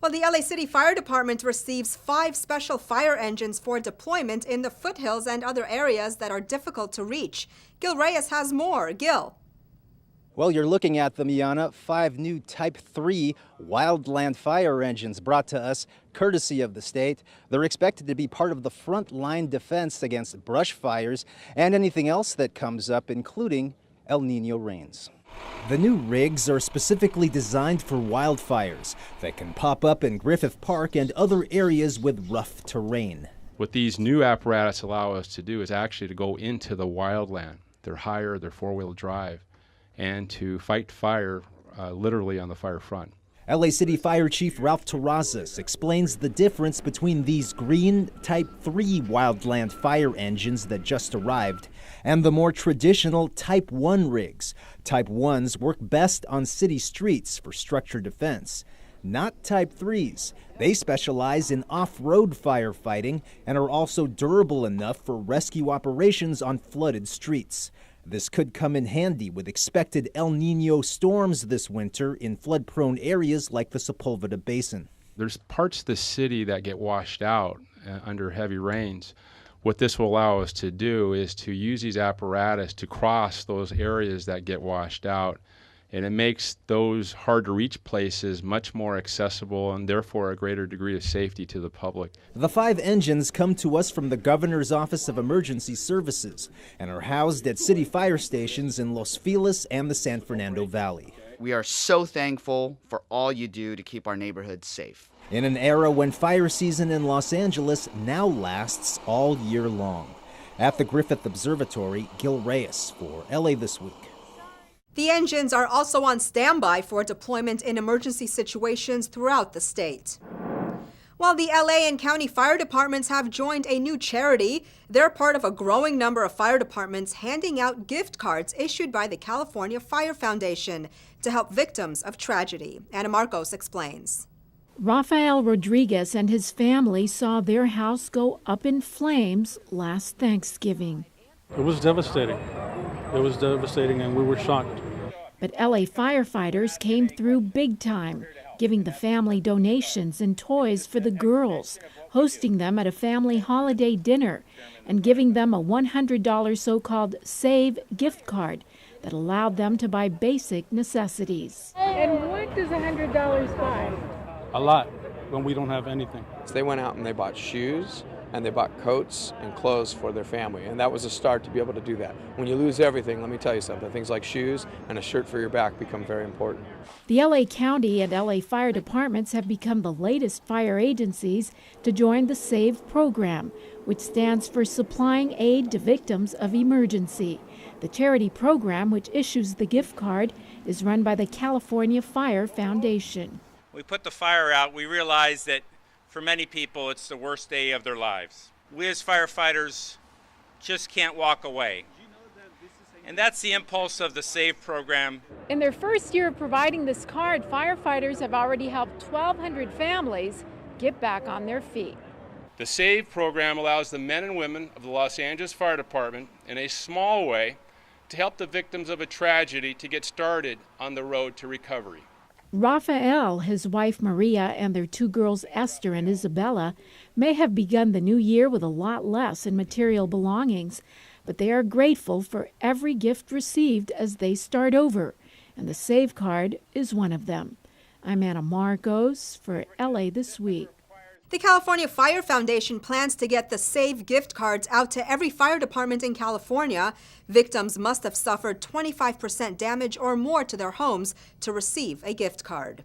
Well, the LA City Fire Department receives 5 special fire engines for deployment in the foothills and other areas that are difficult to reach. Gil Reyes has more. Gil. Well, you're looking at them, Iana. 5 new Type 3 wildland fire engines brought to us courtesy of the state. They're expected to be part of the front-line defense against brush fires and anything else that comes up, including El Nino rains. The new rigs are specifically designed for wildfires that can pop up in Griffith Park and other areas with rough terrain. What these new apparatus allow us to do is actually to go into the wildland. They're higher, they're four-wheel drive, and to fight fire literally on the fire front. LA City Fire Chief Ralph Terrazas explains the difference between these green Type 3 wildland fire engines that just arrived and the more traditional Type 1 rigs. Type 1s work best on city streets for structure defense. Not Type 3s. They specialize in off-road firefighting and are also durable enough for rescue operations on flooded streets. This could come in handy with expected El Nino storms this winter in flood-prone areas like the Sepulveda Basin. There's parts of the city that get washed out under heavy rains. What this will allow us to do is to use these apparatus to cross those areas that get washed out, and it makes those hard-to-reach places much more accessible and therefore a greater degree of safety to the public. The 5 engines come to us from the Governor's Office of Emergency Services and are housed at city fire stations in Los Feliz and the San Fernando Valley. We are so thankful for all you do to keep our neighborhoods safe. In an era when fire season in Los Angeles now lasts all year long. At the Griffith Observatory, Gil Reyes for LA This Week. The engines are also on standby for deployment in emergency situations throughout the state. While the LA and county fire departments have joined a new charity, they're part of a growing number of fire departments handing out gift cards issued by the California Fire Foundation to help victims of tragedy. Ana Marcos explains. Rafael Rodriguez and his family saw their house go up in flames last Thanksgiving. It was devastating. It was devastating, and we were shocked. But LA firefighters came through big time, giving the family donations and toys for the girls, hosting them at a family holiday dinner, and giving them a $100 so-called SAVE gift card that allowed them to buy basic necessities. And what does $100 buy? A lot, when we don't have anything. So they went out and they bought shoes, and they bought coats and clothes for their family, and that was a start to be able to do that. When you lose everything, let me tell you something, things like shoes and a shirt for your back become very important. The LA County and LA Fire Departments have become the latest fire agencies to join the SAVE program, which stands for Supplying Aid to Victims of Emergency. The charity program, which issues the gift card, is run by the California Fire Foundation. We put the fire out, we realize that for many people it's the worst day of their lives. We as firefighters just can't walk away. And that's the impulse of the SAVE program. In their first year of providing this card, firefighters have already helped 1,200 families get back on their feet. The SAVE program allows the men and women of the Los Angeles Fire Department, in a small way, to help the victims of a tragedy to get started on the road to recovery. Rafael, his wife Maria, and their 2 girls Esther and Isabella may have begun the new year with a lot less in material belongings, but they are grateful for every gift received as they start over, and the SAVE card is one of them. I'm Ana Marcos for LA This Week. The California Fire Foundation plans to get the SAVE gift cards out to every fire department in California. Victims must have suffered 25% damage or more to their homes to receive a gift card.